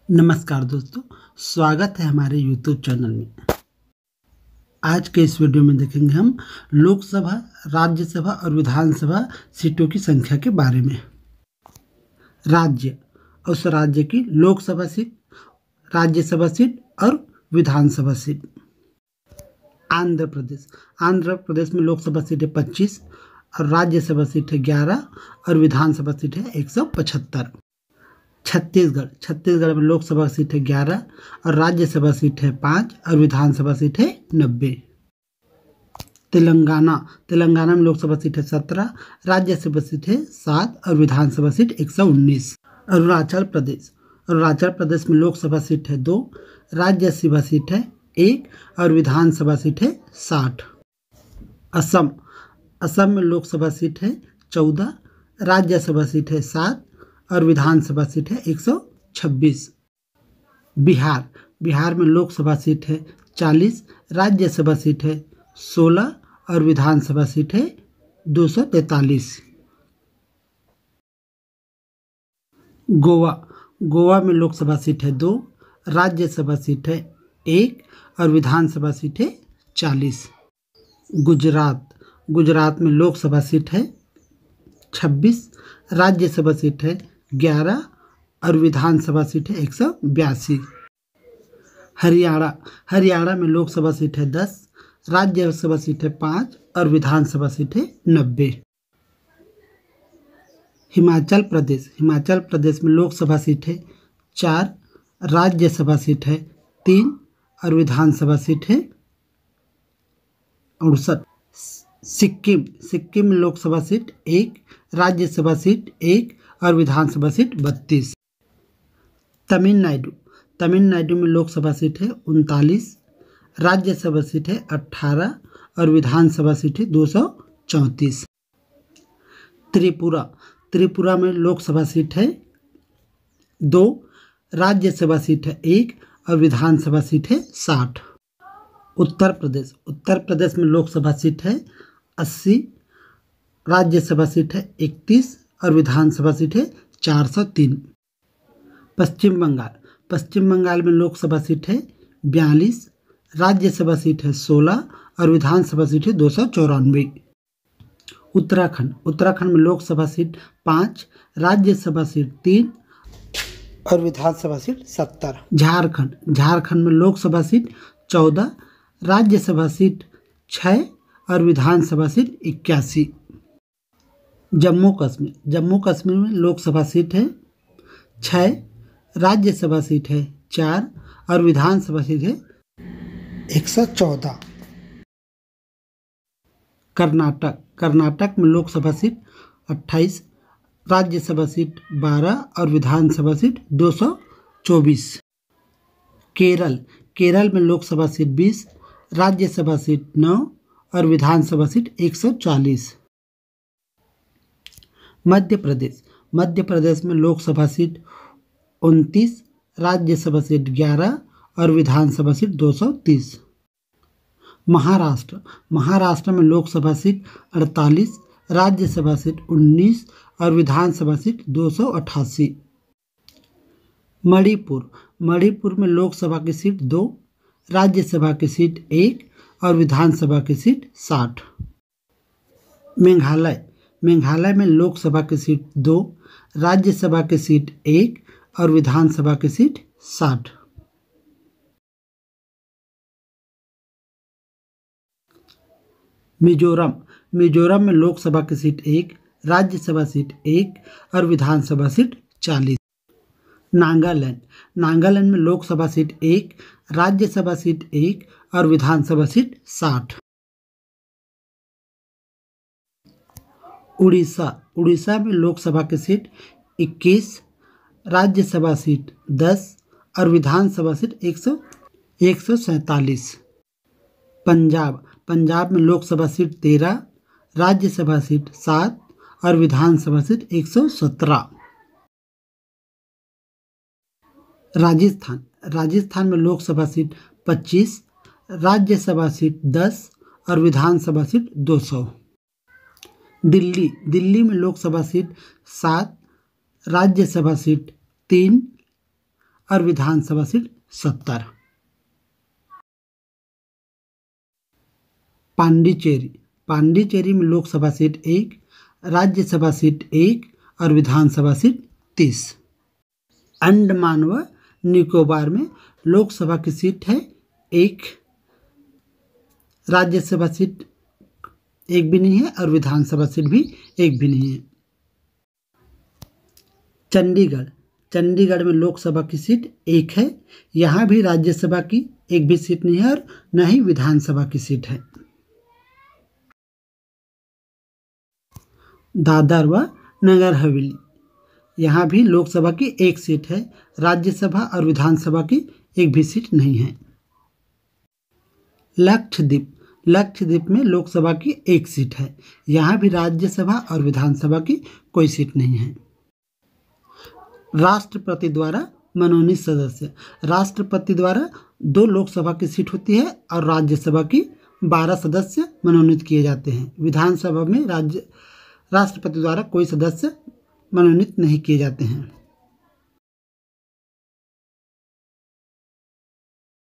नमस्कार दोस्तों, स्वागत है हमारे YouTube चैनल में। आज के इस वीडियो में देखेंगे हम लोकसभा, राज्यसभा और विधानसभा सीटों की संख्या के बारे में। राज्य, उस राज्य की लोकसभा सीट, राज्यसभा सीट और विधानसभा सीट। आंध्र प्रदेश, आंध्र प्रदेश में लोकसभा सीट है 25 और राज्यसभा सीट है 11 और विधानसभा सीट है 175। छत्तीसगढ़, छत्तीसगढ़ में लोकसभा सीट है 11 और राज्यसभा सीट है 5 और विधानसभा सीट है 90। तेलंगाना, तेलंगाना में लोकसभा सीट है 17, राज्यसभा सीट है 7 और विधानसभा सीट 119। अरुणाचल प्रदेश, अरुणाचल प्रदेश में लोकसभा सीट है 2, राज्यसभा सीट है 1 और विधानसभा सीट है 60। असम, असम में लोकसभा सीट है 14, राज्यसभा सीट है 7 और विधानसभा सीट है 126। बिहार, बिहार में लोकसभा सीट है 40, राज्यसभा सीट है 16 और विधानसभा सीट है 243। गोवा, गोवा में लोकसभा सीट है 2, राज्यसभा सीट है 1 और विधानसभा सीट है 40। गुजरात, गुजरात में लोकसभा सीट है 26, राज्यसभा सीट है 11 और विधानसभा सीट है 182। हरियाणा, हरियाणा में लोकसभा सीट है 10, राज्यसभा सीट है 5 और विधानसभा सीट है 90। हिमाचल प्रदेश, हिमाचल प्रदेश में लोकसभा सीट है 4, राज्यसभा सीट है 3 और विधानसभा सीट है 68। सिक्किम, सिक्किम में लोकसभा सीट 1, राज्यसभा सीट 1 और विधानसभा सीट 32। तमिलनाडु, तमिलनाडु में लोकसभा सीट है 39, राज्यसभा सीट है 18 और विधानसभा सीट है 234। त्रिपुरा, त्रिपुरा में लोकसभा सीट है 2, राज्यसभा सीट है 1 और विधानसभा सीट है 60। उत्तर प्रदेश, उत्तर प्रदेश में लोकसभा सीट है 80, राज्यसभा सीट है 31 और विधानसभा सीट है 403। पश्चिम बंगाल, पश्चिम बंगाल में लोकसभा सीट है 42, राज्यसभा सीट है 16 और विधानसभा सीट है 294। उत्तराखंड, उत्तराखंड में लोकसभा सीट 5, राज्यसभा सीट 3 और विधानसभा सीट 70। झारखंड, झारखंड में लोकसभा सीट 14, राज्यसभा सीट 6 और विधानसभा सीट 81। जम्मू कश्मीर, जम्मू कश्मीर में लोकसभा सीट है 6, राज्यसभा सीट है 4 और विधानसभा सीट है 114। कर्नाटक, कर्नाटक में लोकसभा सीट 28, राज्यसभा सीट 12 और विधानसभा सीट 224। केरल, केरल में लोकसभा सीट 20, राज्यसभा सीट 9 और विधानसभा सीट 140। मध्य प्रदेश, मध्य प्रदेश में लोकसभा सीट 29, राज्यसभा सीट 11 और विधानसभा सीट 230। महाराष्ट्र, महाराष्ट्र में लोकसभा सीट 48, राज्यसभा सीट 19 और विधानसभा सीट 288। मणिपुर, मणिपुर में लोकसभा की सीट 2, राज्यसभा की सीट 1 और विधानसभा की सीट 60। मेघालय, मेघालय में लोकसभा की सीट 2, राज्यसभा की सीट 1 और विधानसभा की सीट 60। मिजोरम, मिजोरम में लोकसभा की सीट 1, राज्यसभा सीट 1 और विधानसभा सीट 40। नागालैंड, नागालैंड में लोकसभा सीट 1, राज्यसभा सीट 1 और विधानसभा सीट 60। उड़ीसा, उड़ीसा में लोकसभा की सीट 21, राज्यसभा सीट 10 और विधानसभा सीट 147। पंजाब, पंजाब में लोकसभा सीट 13, राज्यसभा सीट 7 और विधानसभा सीट 117। राजस्थान, राजस्थान में लोकसभा सीट 25, राज्यसभा सीट 10 और विधानसभा सीट 200। दिल्ली, दिल्ली में लोकसभा सीट 7, राज्यसभा सीट 3 और विधानसभा सीट 70। पांडिचेरी, पांडिचेरी में लोकसभा सीट 1, राज्यसभा सीट 1 और विधानसभा सीट 30। अंडमान व निकोबार में लोकसभा की सीट है 1, राज्यसभा सीट 1 भी नहीं है और विधानसभा सीट भी 1 भी नहीं है। चंडीगढ़, चंडीगढ़ में लोकसभा की सीट 1 है, यहाँ भी राज्यसभा की 1 भी सीट नहीं है और न ही विधानसभा की सीट है। दादर व नगर हवेली, यहाँ भी लोकसभा की 1 सीट है, राज्यसभा और विधानसभा की 1 भी सीट नहीं है। लक्षद्वीप, लक्षद्वीप में लोकसभा की 1 सीट है, यहाँ भी राज्यसभा और विधानसभा की कोई सीट नहीं है। राष्ट्रपति द्वारा मनोनीत सदस्य, राष्ट्रपति द्वारा 2 लोकसभा की सीट होती है और राज्यसभा की 12 सदस्य मनोनीत किए जाते हैं। विधानसभा में राष्ट्रपति द्वारा कोई सदस्य मनोनीत नहीं किए जाते हैं।